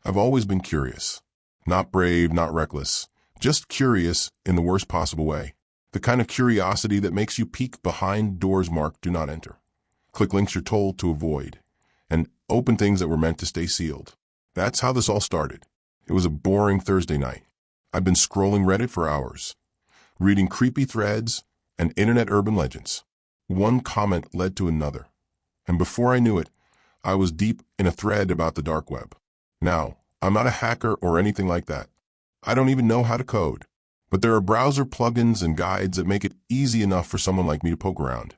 I've always been curious. Not brave, not reckless. Just curious in the worst possible way. The kind of curiosity that makes you peek behind doors marked "Do Not Enter." Click links you're told to avoid. And open things that were meant to stay sealed. That's how this all started. It was a boring Thursday night. I'd been scrolling Reddit for hours, reading creepy threads and internet urban legends. One comment led to another. And before I knew it, I was deep in a thread about the dark web. Now, I'm not a hacker or anything like that. I don't even know how to code. But there are browser plugins and guides that make it easy enough for someone like me to poke around.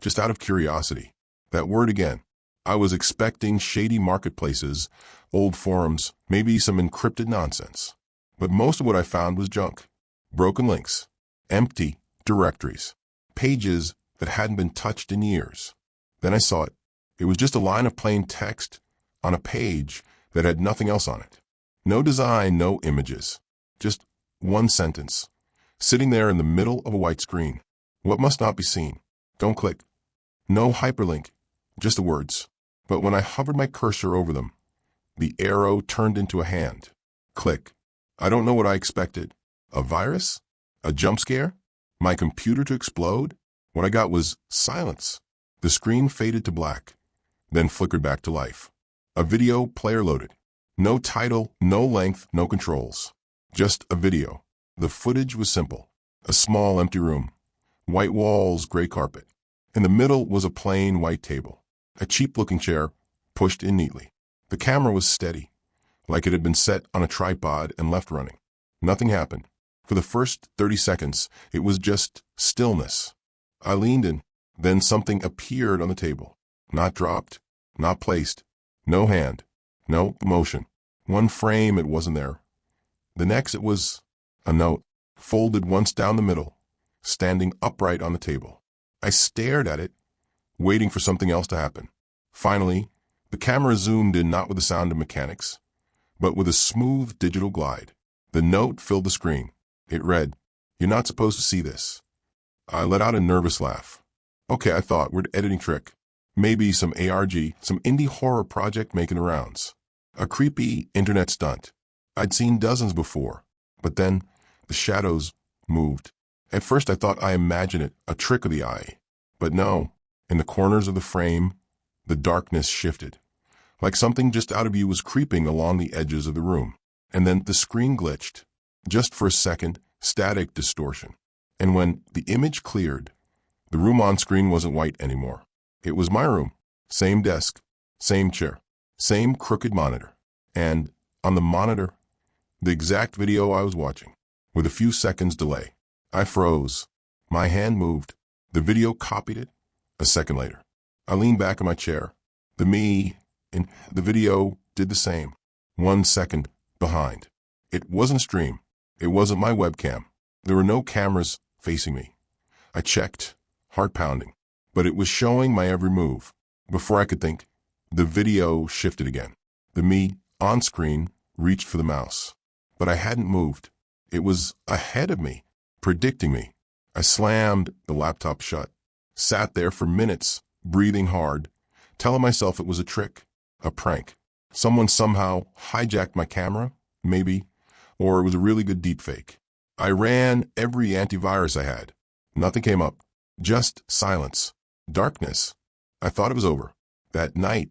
Just out of curiosity. That word again. I was expecting shady marketplaces, old forums, maybe some encrypted nonsense. But most of what I found was junk. Broken links. Empty directories. Pages that hadn't been touched in years. Then I saw it. It was just a line of plain text on a page that had nothing else on it. No design, no images. Just one sentence, sitting there in the middle of a white screen. What must not be seen? Don't click. No hyperlink, just the words. But when I hovered my cursor over them, the arrow turned into a hand. Click. I don't know what I expected. A virus? A jump scare? My computer to explode? What I got was silence. The screen faded to black, then flickered back to life. A video player loaded. No title, no length, no controls. Just a video. The footage was simple. A small empty room. White walls, gray carpet. In the middle was a plain white table. A cheap-looking chair pushed in neatly. The camera was steady, like it had been set on a tripod and left running. Nothing happened. For the first 30 seconds, it was just stillness. I leaned in. Then something appeared on the table. Not dropped, not placed. No hand. No motion. One frame, it wasn't there. The next, it was a note, folded once down the middle, standing upright on the table. I stared at it, waiting for something else to happen. Finally, the camera zoomed in not with the sound of mechanics, but with a smooth digital glide. The note filled the screen. It read, "You're not supposed to see this." I let out a nervous laugh. Okay, I thought, weird editing trick. Maybe some ARG, some indie horror project making the rounds. A creepy internet stunt. I'd seen dozens before, but then the shadows moved. At first I thought I imagined it, a trick of the eye. But no, in the corners of the frame, the darkness shifted. Like something just out of view was creeping along the edges of the room. And then the screen glitched. Just for a second, static distortion. And when the image cleared, the room on screen wasn't white anymore. It was my room. Same desk, same chair, same crooked monitor. And on the monitor, the exact video I was watching, with a few seconds delay. I froze. My hand moved. The video copied it. A second later, I leaned back in my chair. The me in the video did the same. 1 second behind. It wasn't a stream. It wasn't my webcam. There were no cameras facing me. I checked, heart pounding, but it was showing my every move. Before I could think, the video shifted again. The me on screen reached for the mouse, but I hadn't moved. It was ahead of me, predicting me. I slammed the laptop shut, sat there for minutes, breathing hard, telling myself it was a trick, a prank. Someone somehow hijacked my camera, maybe, or it was a really good deepfake. I ran every antivirus I had. Nothing came up. Just silence. Darkness. I thought it was over. That night,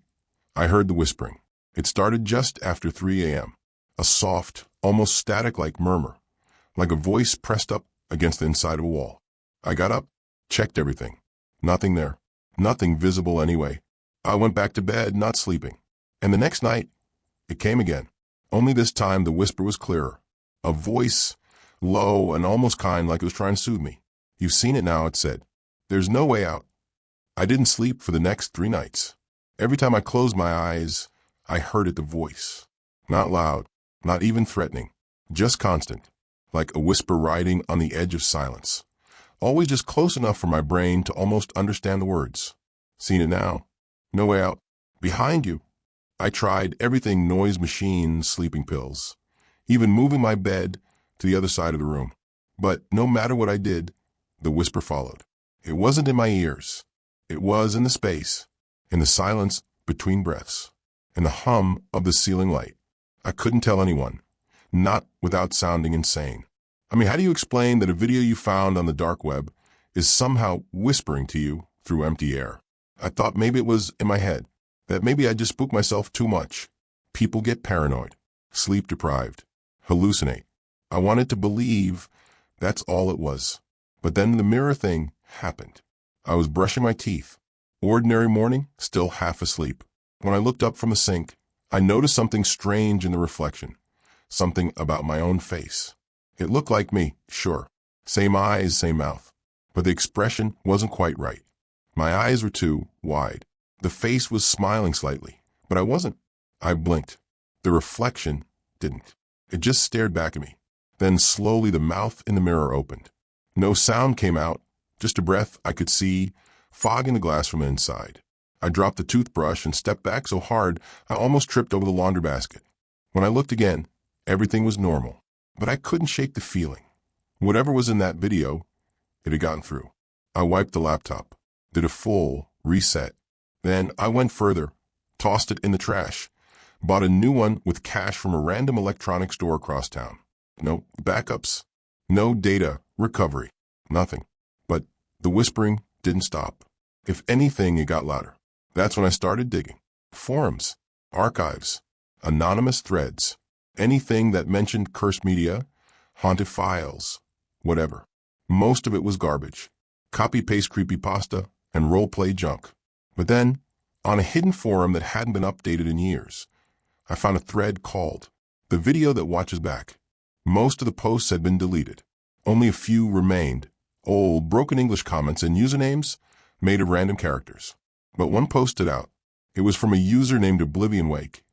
I heard the whispering. It started just after 3 a.m. A soft, almost static-like murmur, like a voice pressed up against the inside of a wall. I got up, checked everything. Nothing there. Nothing visible anyway. I went back to bed, not sleeping. And the next night, it came again. Only this time the whisper was clearer. A voice, low and almost kind, like it was trying to soothe me. "You've seen it now," it said. "There's no way out." I didn't sleep for the next 3 nights. Every time I closed my eyes, I heard it, the voice. Not loud, not even threatening, just constant, like a whisper riding on the edge of silence. Always just close enough for my brain to almost understand the words. "Seen it now. No way out. Behind you." I tried everything: noise machines, sleeping pills, even moving my bed to the other side of the room. But no matter what I did, the whisper followed. It wasn't in my ears. It was in the space, in the silence between breaths, in the hum of the ceiling light. I couldn't tell anyone, not without sounding insane. I mean, how do you explain that a video you found on the dark web is somehow whispering to you through empty air? I thought maybe it was in my head, that maybe I just spooked myself too much. People get paranoid, sleep deprived, hallucinate. I wanted to believe that's all it was. But then the mirror thing happened. I was brushing my teeth. Ordinary morning, still half asleep. When I looked up from the sink, I noticed something strange in the reflection. Something about my own face. It looked like me, sure. Same eyes, same mouth. But the expression wasn't quite right. My eyes were too wide. The face was smiling slightly, but I wasn't. I blinked. The reflection didn't. It just stared back at me. Then slowly the mouth in the mirror opened. No sound came out, just a breath I could see, fog in the glass from inside. I dropped the toothbrush and stepped back so hard I almost tripped over the laundry basket. When I looked again, everything was normal, but I couldn't shake the feeling. Whatever was in that video, it had gotten through. I wiped the laptop, did a full reset. Then I went further, tossed it in the trash, bought a new one with cash from a random electronics store across town. No backups, no data recovery, nothing. But the whispering didn't stop. If anything, it got louder. That's when I started digging. Forums, archives, anonymous threads, anything that mentioned cursed media, haunted files, whatever. Most of it was garbage. Copy-paste creepypasta and role-play junk. But then, on a hidden forum that hadn't been updated in years, I found a thread called "The Video That Watches Back." Most of the posts had been deleted. Only a few remained, old broken English comments and usernames made of random characters. But one post stood out. It was from a user named Oblivion Wake,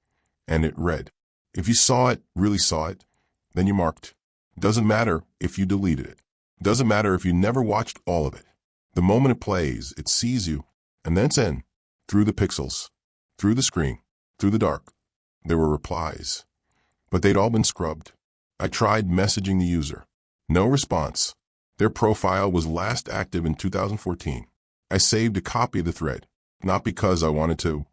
and it read, "If you saw it, really saw it, then you marked. Doesn't matter if you deleted it. Doesn't matter if you never watched all of it. The moment it plays, it sees you, and then it's in, through the pixels, through the screen, through the dark." There were replies, but they'd all been scrubbed. I tried messaging the user. No response. Their profile was last active in 2014. I saved a copy of the thread, not because I wanted to,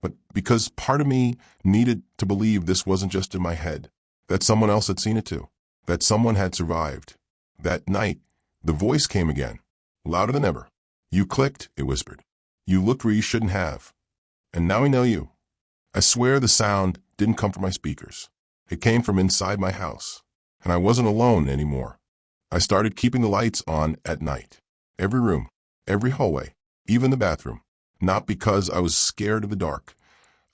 but because part of me needed to believe this wasn't just in my head, that someone else had seen it too, that someone had survived. That night, the voice came again, louder than ever. "You clicked," it whispered. "You looked where you shouldn't have. And now I know you." I swear the sound didn't come from my speakers. It came from inside my house, and I wasn't alone anymore. I started keeping the lights on at night. Every room, every hallway, even the bathroom. Not because I was scared of the dark.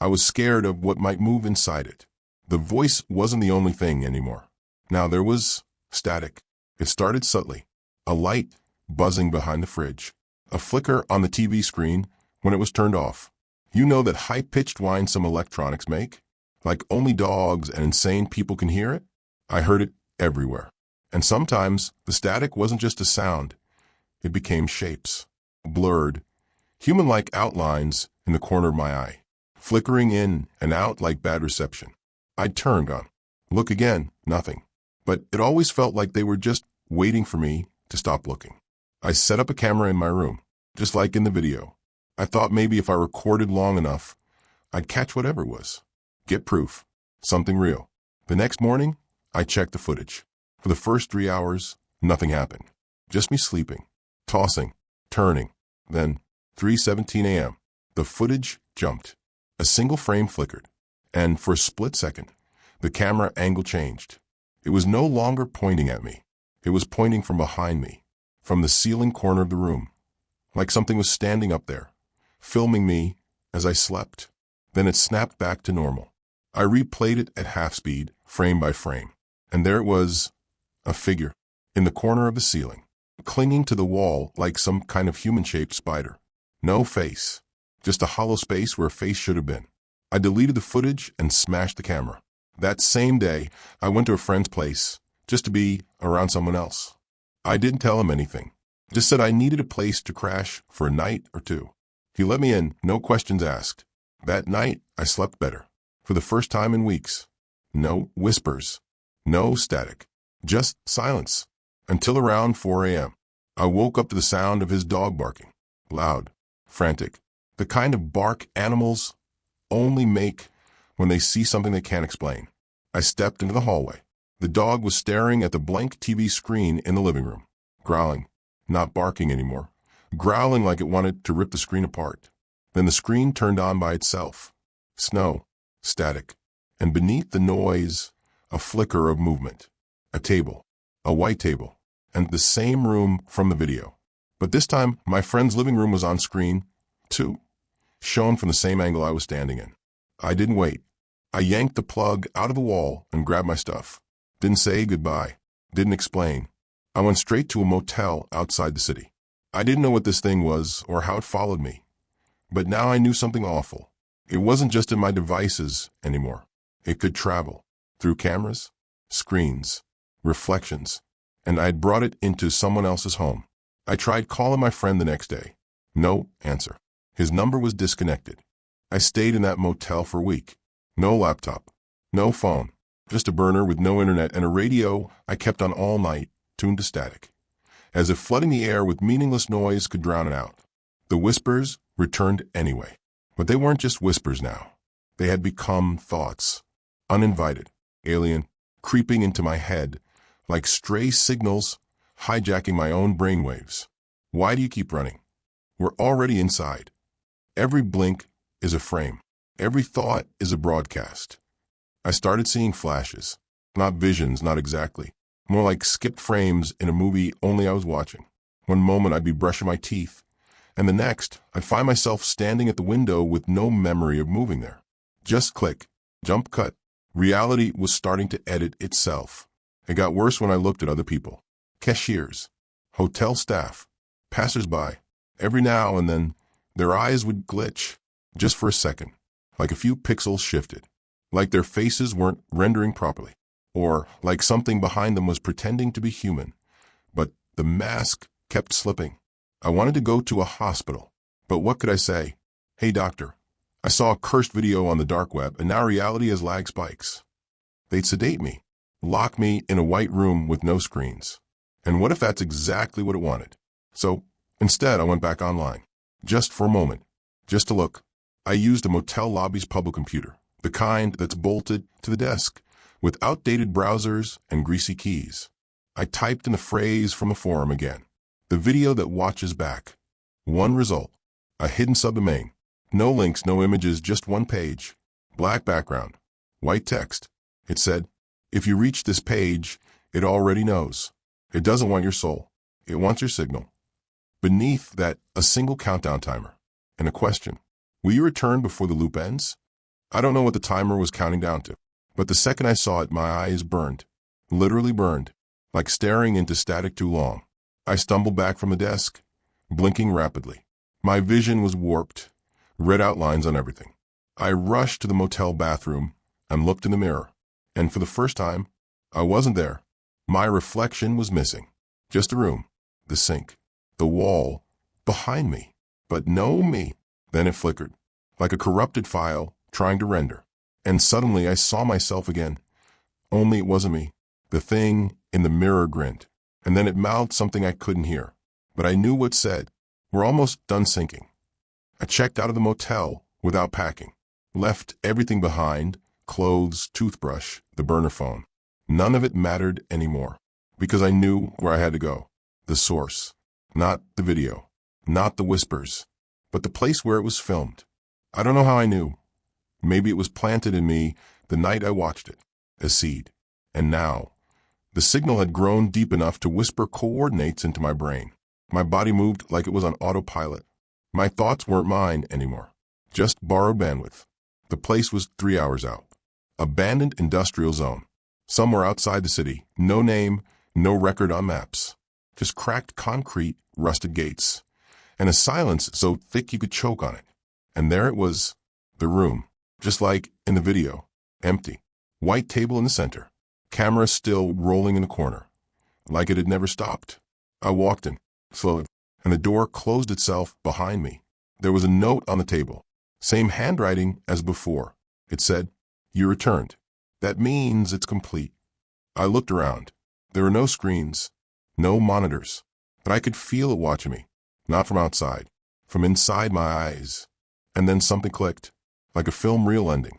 I was scared of what might move inside it. The voice wasn't the only thing anymore. Now there was static. It started subtly. A light buzzing behind the fridge. A flicker on the TV screen when it was turned off. You know that high-pitched whine some electronics make? Like only dogs and insane people can hear it? I heard it everywhere. And sometimes the static wasn't just a sound. It became shapes. Blurred, human-like outlines in the corner of my eye. Flickering in and out like bad reception. I'd turn, gone. Look again, nothing. But it always felt like they were just waiting for me to stop looking. I set up a camera in my room, just like in the video. I thought maybe if I recorded long enough, I'd catch whatever it was. Get proof. Something real. The next morning, I checked the footage. For the first 3 hours, nothing happened. Just me sleeping, tossing, turning. Then, 3:17 a.m., the footage jumped. A single frame flickered. And for a split second, the camera angle changed. It was no longer pointing at me. It was pointing from behind me, from the ceiling corner of the room. Like something was standing up there, filming me as I slept. Then it snapped back to normal. I replayed it at half speed, frame by frame. And there it was, a figure, in the corner of the ceiling, clinging to the wall like some kind of human-shaped spider. No face, just a hollow space where a face should have been. I deleted the footage and smashed the camera. That same day, I went to a friend's place, just to be around someone else. I didn't tell him anything, just said I needed a place to crash for a night or two. He let me in, no questions asked. That night, I slept better. For the first time in weeks. No whispers. No static. Just silence. Until around 4 a.m. I woke up to the sound of his dog barking. Loud. Frantic. The kind of bark animals only make when they see something they can't explain. I stepped into the hallway. The dog was staring at the blank TV screen in the living room, growling, not barking anymore, growling like it wanted to rip the screen apart. Then the screen turned on by itself. Snow, static, and beneath the noise, a flicker of movement. A table, a white table, and the same room from the video. But this time, my friend's living room was on screen, too, shown from the same angle I was standing in. I didn't wait. I yanked the plug out of the wall and grabbed my stuff. Didn't say goodbye. Didn't explain. I went straight to a motel outside the city. I didn't know what this thing was or how it followed me. But now I knew something awful. It wasn't just in my devices anymore. It could travel through cameras, screens, reflections, and I had brought it into someone else's home. I tried calling my friend the next day. No answer. His number was disconnected. I stayed in that motel for a week. No laptop, no phone, just a burner with no internet and a radio I kept on all night, tuned to static, as if flooding the air with meaningless noise could drown it out. The whispers returned anyway, but they weren't just whispers now. They had become thoughts, uninvited, alien, creeping into my head, like stray signals hijacking my own brainwaves. Why do you keep running? We're already inside. Every blink is a frame. Every thought is a broadcast. I started seeing flashes, not visions, not exactly, more like skipped frames in a movie only I was watching. One moment I'd be brushing my teeth, and the next I'd find myself standing at the window with no memory of moving there. Just click, jump cut. Reality was starting to edit itself. It got worse when I looked at other people. Cashiers, hotel staff, passers-by. Every now and then, their eyes would glitch, just for a second, like a few pixels shifted, like their faces weren't rendering properly, or like something behind them was pretending to be human. But the mask kept slipping. I wanted to go to a hospital, but what could I say? Hey doctor, I saw a cursed video on the dark web and now reality has lag spikes. They'd sedate me, lock me in a white room with no screens. And what if that's exactly what it wanted? So instead I went back online, just for a moment, just to look. I used a motel lobby's public computer, the kind that's bolted to the desk, with outdated browsers and greasy keys. I typed in the phrase from the forum again, the video that watches back. One result, a hidden subdomain. No links, no images, just one page. Black background, white text. It said, if you reach this page, it already knows. It doesn't want your soul. It wants your signal. Beneath that, a single countdown timer and a question. Will you return before the loop ends? I don't know what the timer was counting down to, but the second I saw it, my eyes burned, literally burned, like staring into static too long. I stumbled back from the desk, blinking rapidly. My vision was warped, red outlines on everything. I rushed to the motel bathroom and looked in the mirror, and for the first time, I wasn't there. My reflection was missing. Just the room, the sink, the wall, behind me, but no me. Then it flickered, like a corrupted file trying to render. And suddenly I saw myself again. Only it wasn't me. The thing in the mirror grinned, and then it mouthed something I couldn't hear. But I knew what it said. We're almost done sinking. I checked out of the motel without packing, left everything behind, clothes, toothbrush, the burner phone. None of it mattered anymore, because I knew where I had to go. The source, not the video, not the whispers, but the place where it was filmed. I don't know how I knew. Maybe it was planted in me the night I watched it, a seed. And now, the signal had grown deep enough to whisper coordinates into my brain. My body moved like it was on autopilot. My thoughts weren't mine anymore, just borrowed bandwidth. The place was 3 hours out. Abandoned industrial zone. Somewhere outside the city. No name, no record on maps. Just cracked concrete, rusted gates. And a silence so thick you could choke on it. And there it was, the room, just like in the video, empty. White table in the center. Camera still rolling in the corner, like it had never stopped. I walked in, slowly, and the door closed itself behind me. There was a note on the table, same handwriting as before. It said, "You returned. That means it's complete." I looked around. There were no screens, no monitors, but I could feel it watching me, not from outside, from inside my eyes. And then something clicked, like a film reel ending.